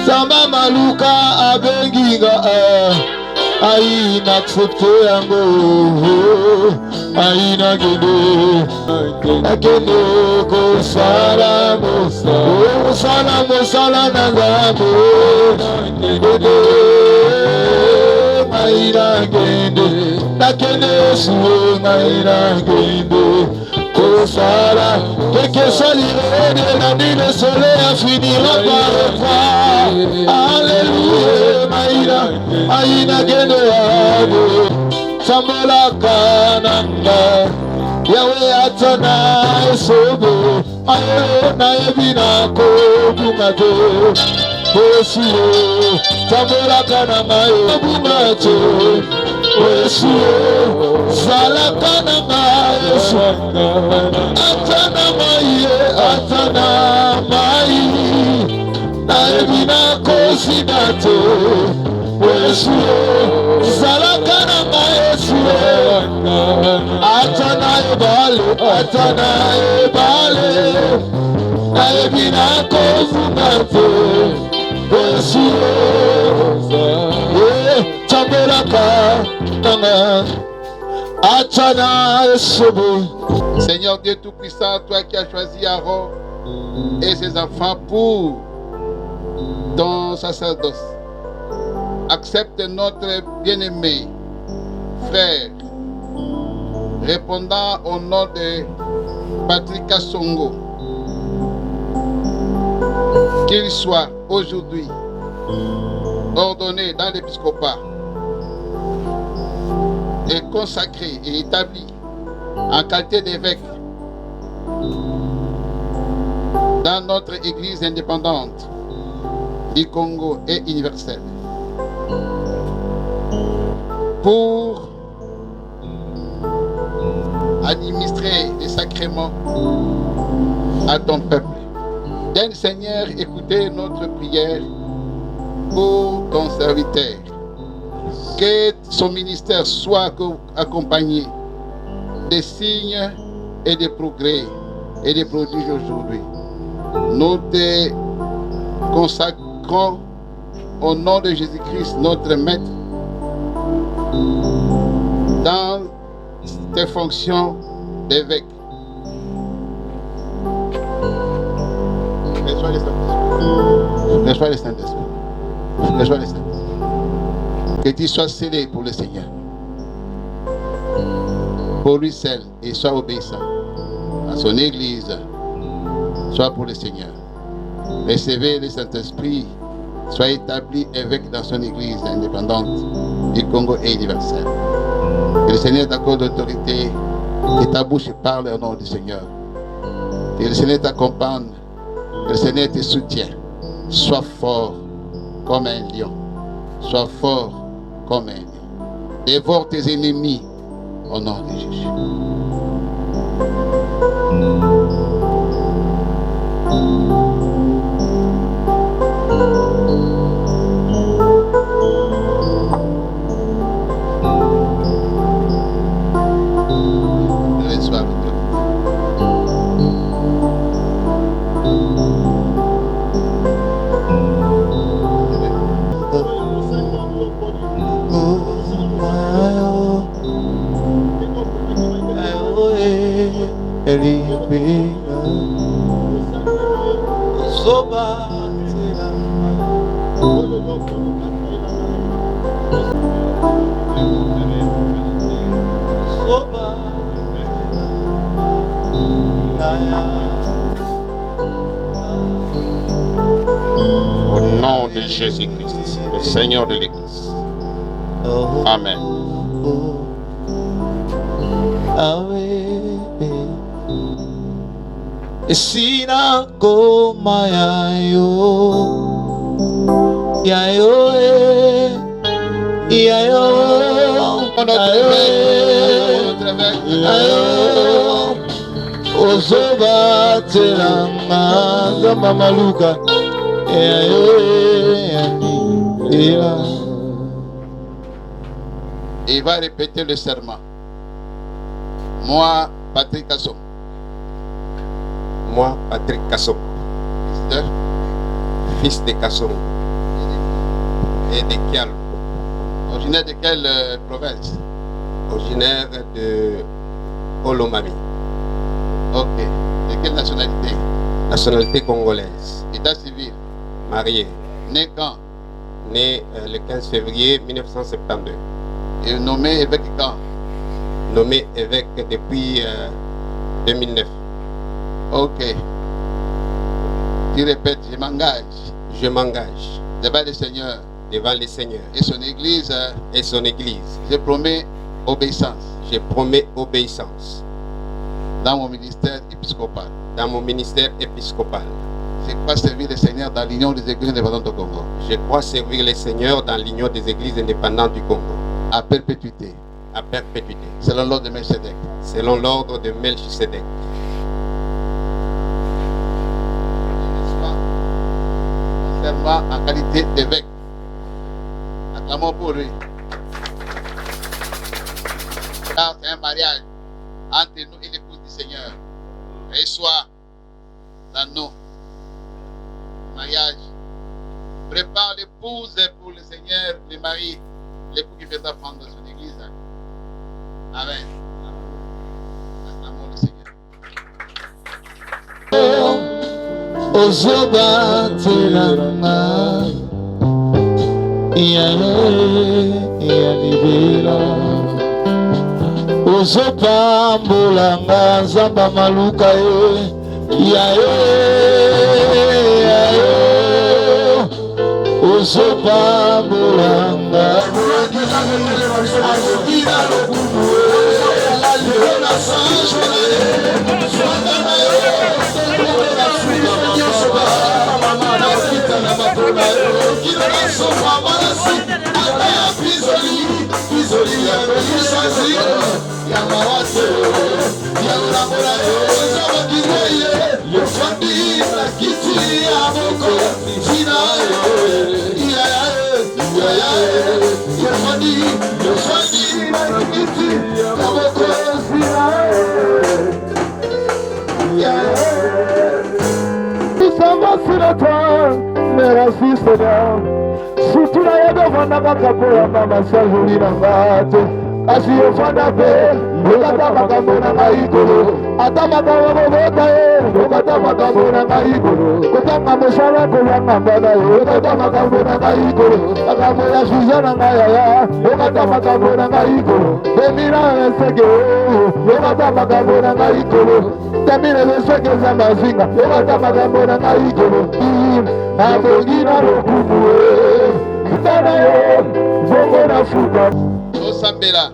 Zama maluka abengiga Aina accepte yango Aina gede Akene kusala musala nangabe Aina gede Akene suwe Aina gede Kusala Quelque salire de la nuit le soleil finira par toi. Alléluia Aina gede ade Sambola kananga Yahweh atana esobo Ayo na ebina kobumate Osuo Sambola kananga ebumate Osuo Sala kananga eswanga Atana mai Na ebina kosinate Osuo Sala kananga Atana ebale Na ebina kozumate Seigneur Dieu Tout-Puissant, toi qui as choisi Aaron et ses enfants pour ton sacerdoce, accepte notre bien-aimé frère, répondant au nom de Patrick Kassongo, qu'il soit aujourd'hui ordonné dans l'épiscopat et consacré et établi en qualité d'évêque dans notre Église indépendante du Congo et universelle, pour administrer les sacrements à ton peuple. Donne, Seigneur, écoutez notre prière pour ton serviteur. Que son ministère soit accompagné des signes et des progrès et des prodiges aujourd'hui. Nous te consacrons au nom de Jésus-Christ, notre Maître, dans tes fonctions d'évêque. Reçois le Saint-Esprit. Reçois le Saint-Esprit. Reçois le Saint-Esprit. Que tu sois scellé pour le Seigneur. Pour lui seul, et sois obéissant à son Église. Sois pour le Seigneur. Recevez le Saint-Esprit. Sois établi évêque dans son Église indépendante du Congo et universelle. Que le Seigneur t'accorde l'autorité. Que ta bouche parle au nom du Seigneur. Que le Seigneur t'accompagne. Que le Seigneur te soutienne. Sois fort comme un lion. Sois fort comme un lion. Dévore tes ennemis au nom de Jésus. Au nom de Jésus-Christ, le Seigneur de l'Église. Amen. Sina koma yayo Ozoba telanga zamba maluka Il va répéter le serment. Moi, Patrick Kassom. Moi, Patrick Kassom, fils de Kassom et de Kial. Originaire de quelle province? Originaire de Olomami. Ok. De quelle nationalité? Nationalité congolaise. État civil. Marié. Né quand? Né le 15 février 1972. Et nommé évêque quand? Nommé évêque depuis 2009. Ok. Tu répètes, je m'engage. Je m'engage. Devant le Seigneur. Devant le Seigneur. Et son Église. Et son Église. Je promets obéissance. Je promets obéissance. Dans mon ministère épiscopal. Dans mon ministère épiscopal. Je crois servir le Seigneur dans l'union des églises indépendantes au Congo. Je crois servir le Seigneur dans l'union des églises indépendantes du Congo. À perpétuité. À perpétuité. Selon l'ordre de Melchizedek. Selon l'ordre de Melchizedek. Serment en qualité d'évêque. Acclamons pour lui. Car c'est un mariage entre nous et l'épouse du Seigneur. Reçois dans nous mariage. Prépare l'épouse pour le Seigneur, le mari, l'époux qui viendra prendre son église. Amen. Acclamons le Seigneur. Ozoba telanga Yanibela Ozoba mbulanga zamba maluka Ozoba mbulanga Nous sommes sur le toit. merci Seigneur. Surtout na ya devant makambo ya mama sajoli na ngate. Kasi ofanda pe, okata makambo na maikolo. Ata makambo bobota e, okata makambo na maikolo. Kotanga mosala kolanga mbana e, okata makambo na maikolo. Makambo ya Suzana na yaya, okata makambo na maikolo. Demina eseke o, okata makambo na maikolo. Demina eseke za mazinga, okata makambo na maikolo. Abongi na lokumu e, kitana e, zongo na fuka. Osambela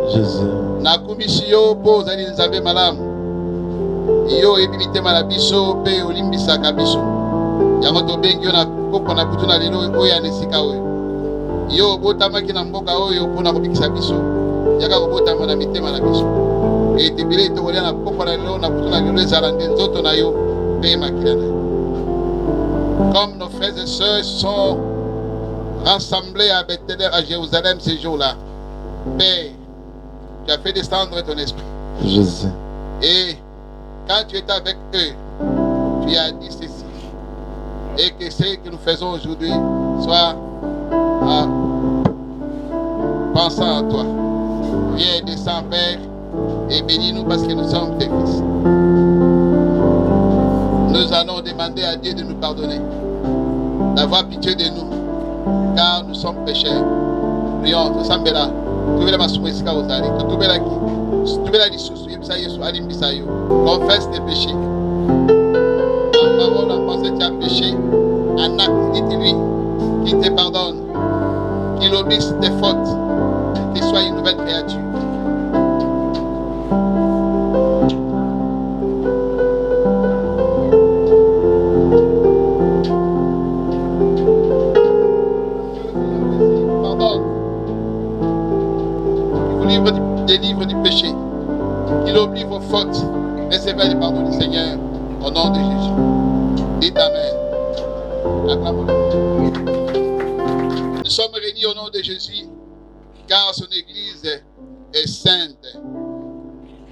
Jésus. nakumisi yo mpo ozali nzambe malamu yo oyebi mitema na biso mpe olimbisaka biso yango tobengi yo na pokwa na butu na lelo oyo ya na esika oyo yo obotamaki na mboka oyo mpona kobikisa biso yaka kobotama na mitema na biso etebele tokolia na pokwa na lelo na butu na lelo ezala nde nzoto na yo mpe makila na yo. Comme nos frères et sœurs sont rassemblés à Bethléem, à Jérusalem ces jours-là, Père, tu as fait descendre ton esprit. Jésus. Et quand tu étais avec eux, tu as dit ceci. Et que ce que nous faisons aujourd'hui soit pensant à toi. Viens, descends, Père, et bénis-nous parce que nous sommes tes fils. Nous allons demander à Dieu de nous pardonner, d'avoir pitié de nous, car nous sommes pécheurs. Prions, nous sommes là. Confesse tes péchés. En parole, en pensée, tu as péché. En acte, dis-lui qu'il te pardonne, qu'il oublie tes fautes, qu'il soit une nouvelle créature. Délivre du péché, qu'il oublie vos fautes, recevez le pardon du Seigneur au nom de Jésus. Dites Amen. Acclamons-le. Nous sommes réunis au nom de Jésus car son Église est sainte.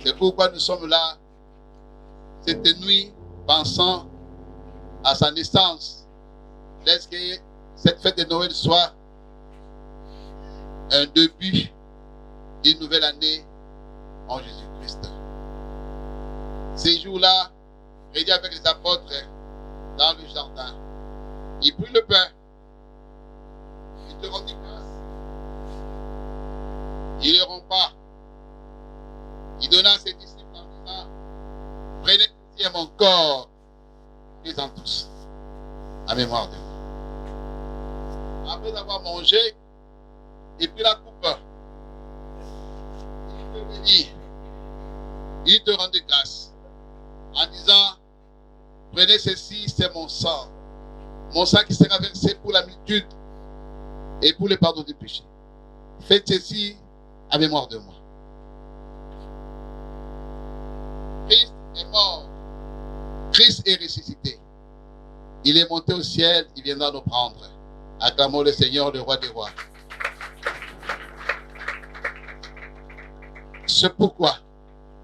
C'est pourquoi nous sommes là cette nuit pensant à sa naissance. Laisse que cette fête de Noël soit un début d'une nouvelle année en Jésus-Christ. Ces jours-là, réunis avec les apôtres dans le jardin, ils prirent le pain, ils te rendit grâce, ils ne le rompa, ils donna à ses disciples en disant, prenez ceci mon corps, faites-en tous, à mémoire de moi. Après avoir mangé, et puis la coupe, il te rendait grâce en disant, prenez ceci, c'est mon sang qui sera versé pour la multitude et pour le pardon des péchés. Faites ceci à mémoire de moi. Christ est mort, Christ est ressuscité, il est monté au ciel, il viendra nous prendre. Acclamons le Seigneur, le roi des rois. C'est pourquoi,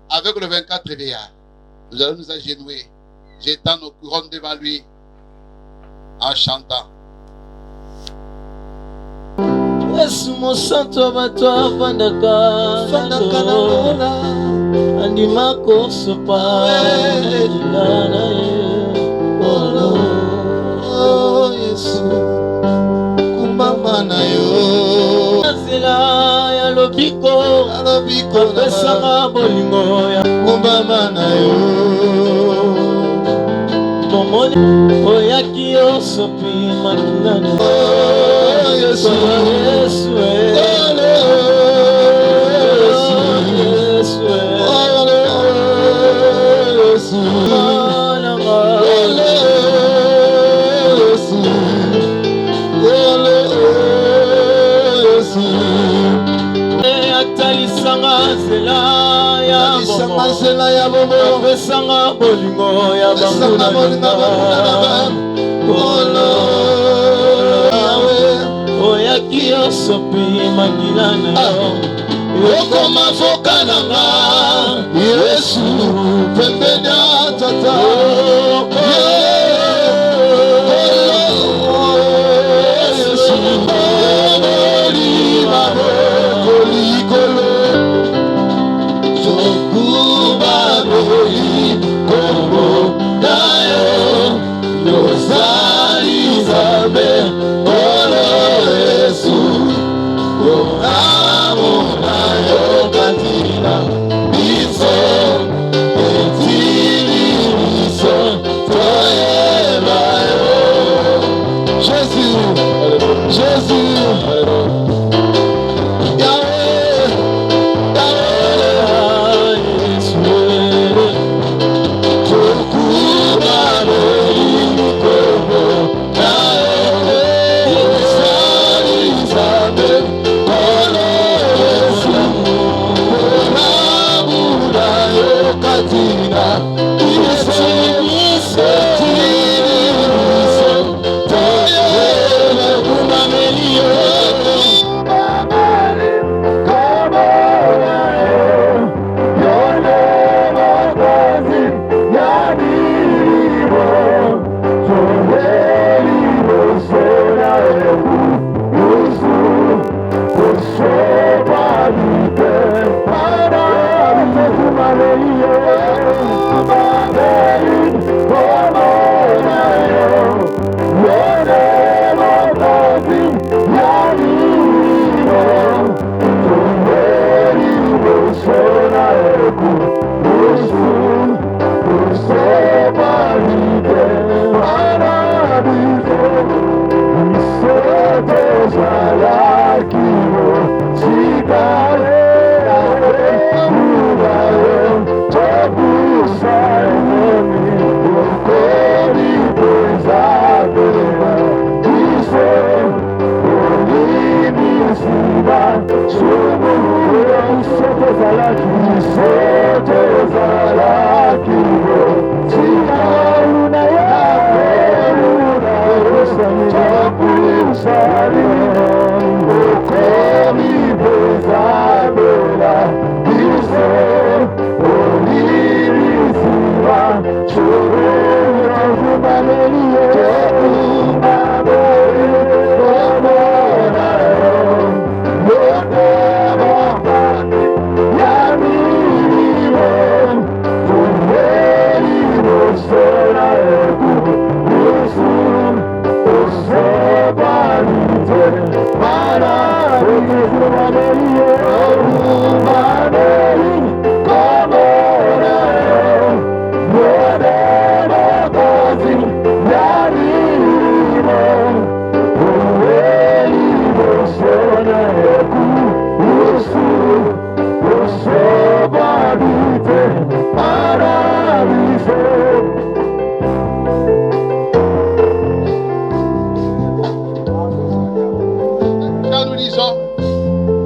avec le 24 vieillard, nous allons nous agenouiller, jetant nos couronnes devant lui, en chantant. Yesu mosantu abatu avandaka nalola andima kosopa na ye olo Yesu kumbama na yo nzela ya lobiko apesanga bolingo ya kumbama na yo momoni oyaki osopi makila na Yesu Yesu Masela ya bomo pesanga bolingo ya banguna olo oyaki osopi makila na yo yokoma foka nanga Yesu pembeni ya tata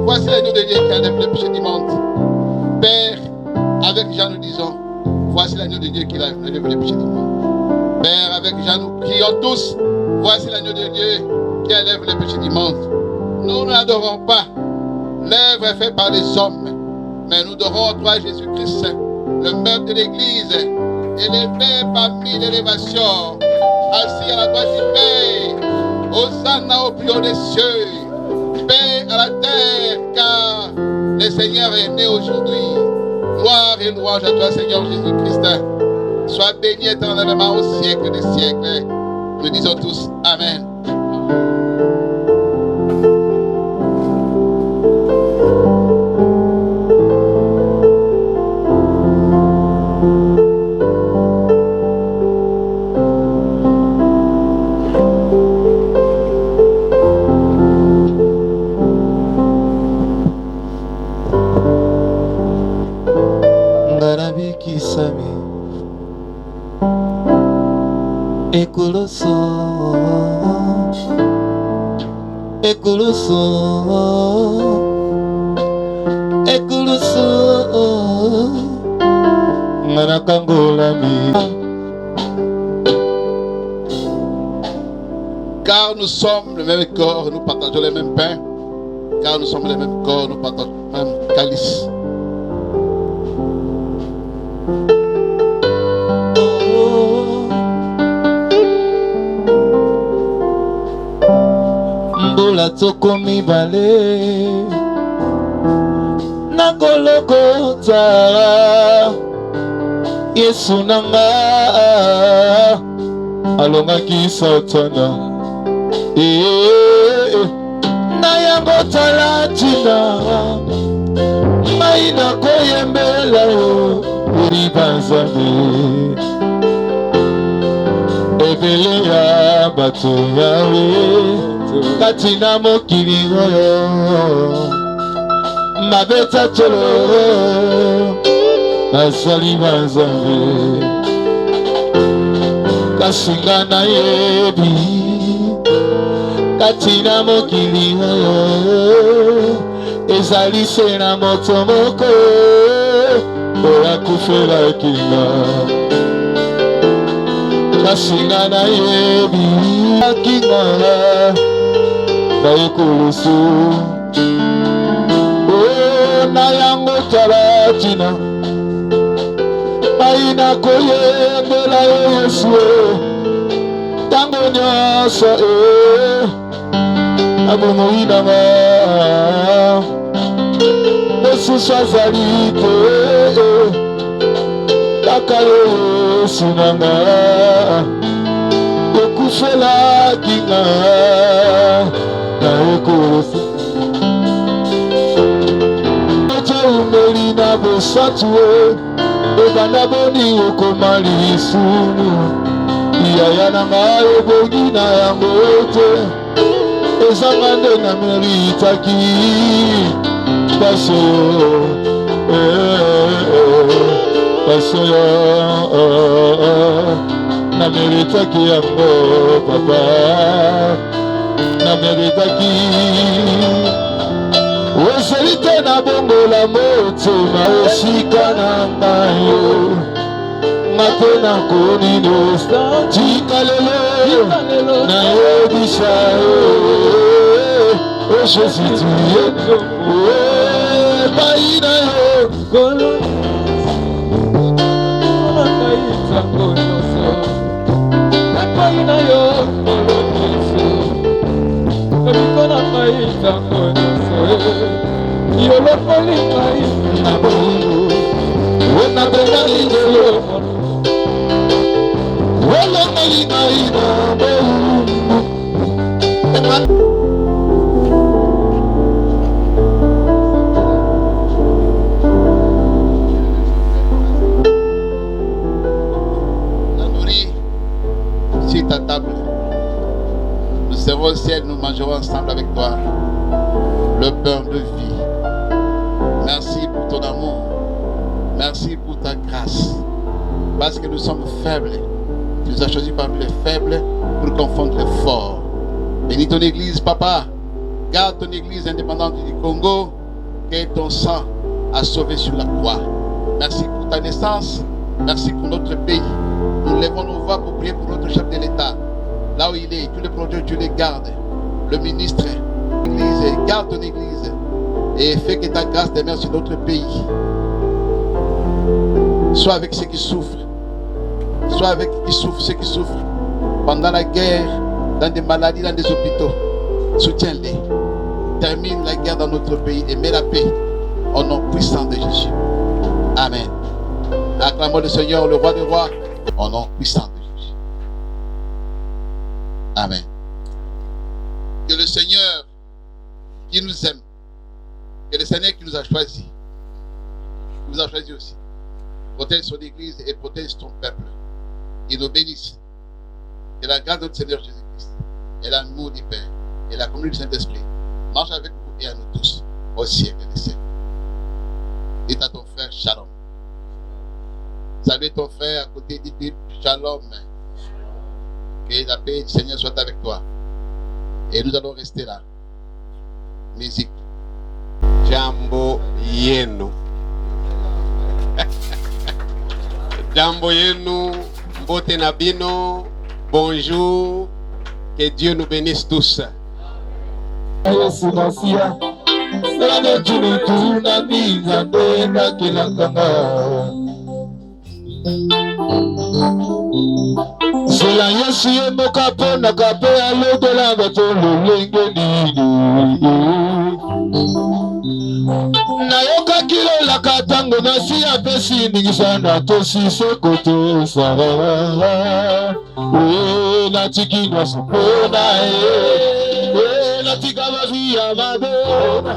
Voici l'agneau de Dieu qui enlève le péché du monde. Père, avec Jean nous disons, voici l'agneau de Dieu qui enlève le péché du monde. Père, avec Jean nous crions tous, voici l'agneau de Dieu qui enlève le péché du monde. Nous n'adorons pas l'œuvre est faite par les hommes, mais nous adorons toi Jésus-Christ, le maître de l'Église, élevé parmi l'élévation, assis à la droite du Père, Hosanna au plus haut des cieux. Paix à la terre, car le Seigneur est né aujourd'hui. Gloire et louange à toi, Seigneur Jésus-Christ. Sois béni éternellement au siècle des siècles. Nous disons tous Amen. Car nous sommes le même corps, nous partageons le même pain. Car nous sommes le même corps, nous partageons le même calice. Mbola toko mibale nakoloko tsara Yesu nanga alongaki Satana na yango tala tina mai nakoyembela yo libanzambe ebele ya bato yawe kati na mokili oyo mabeta tolo basali banzambe kasinga na yebi kati na mokili oyo ezali se na moto moko oya kufela kinga kasinga na yebi kinga na ekulusu na yango talatina maina koyembela yo Yesu tango nyonso abomoi nanga mosusu azali te kaka yo Yesu nanga okufelaki nga na ekulusu umeli na bosatu ebanda boni okoma lisunu yaya na ngai ebongi na yango te ezanga nde na meritaki pasoyo na meritaki yango papa na meritaki oselite na bongo la motema esika na ngai mate na konino tika lelo na yebisa o Jésus tu es epai na yo kolo nakaita konoso epai na yo kolo nyonso komiko nakaita konoso yolokoli ngai na bongo onapena lingelo olokoli ngai na bongo. Ta table, nous serons au ciel, nous mangerons ensemble avec toi le pain de vie. Merci pour ton amour, merci pour ta grâce, parce que nous sommes faibles. Tu nous as choisis parmi les faibles pour confondre les forts. Bénis ton église, papa. Garde ton église indépendante du Congo que ton sang a sauvé sur la croix. Merci pour ta naissance, merci pour notre pays. Nous lèvons nos voix pour prier pour notre chef de l'État. Là où il est, tous les projets, tu les gardes. Le ministre, l'église, garde ton église. Et fais que ta grâce demeure sur notre pays. Sois avec ceux qui souffrent. Sois avec ceux qui souffrent. Pendant la guerre, dans des maladies, dans des hôpitaux. Soutiens-les. Termine la guerre dans notre pays et mets la paix au nom puissant de Jésus. Amen. Acclamons le Seigneur, le roi des rois. Au nom puissant de Jésus. Amen. Que le Seigneur qui nous aime, que le Seigneur qui nous a choisis, aussi, protège son Église et protège son peuple. Il nous bénisse. Que la grâce de notre Seigneur Jésus-Christ et l'amour du Père et la communion du Saint-Esprit marche avec vous et à nous tous au siècle des siècles. Dites à ton frère Shalom. Salue ton frère à côté, dis Shalom. Que la paix du Seigneur soit avec toi. Et nous allons rester là. Musique. Jambo yenu. Jambo yenu. Mbote nabino. Bonjour. Que Dieu nous bénisse tous. Sela Yesu ye moka pona kape alodola bato lolenge nini nayoka kilola katango nasi apesi ningisa na tosi sokoto sarara natiki nasopona natika bavi ya mabona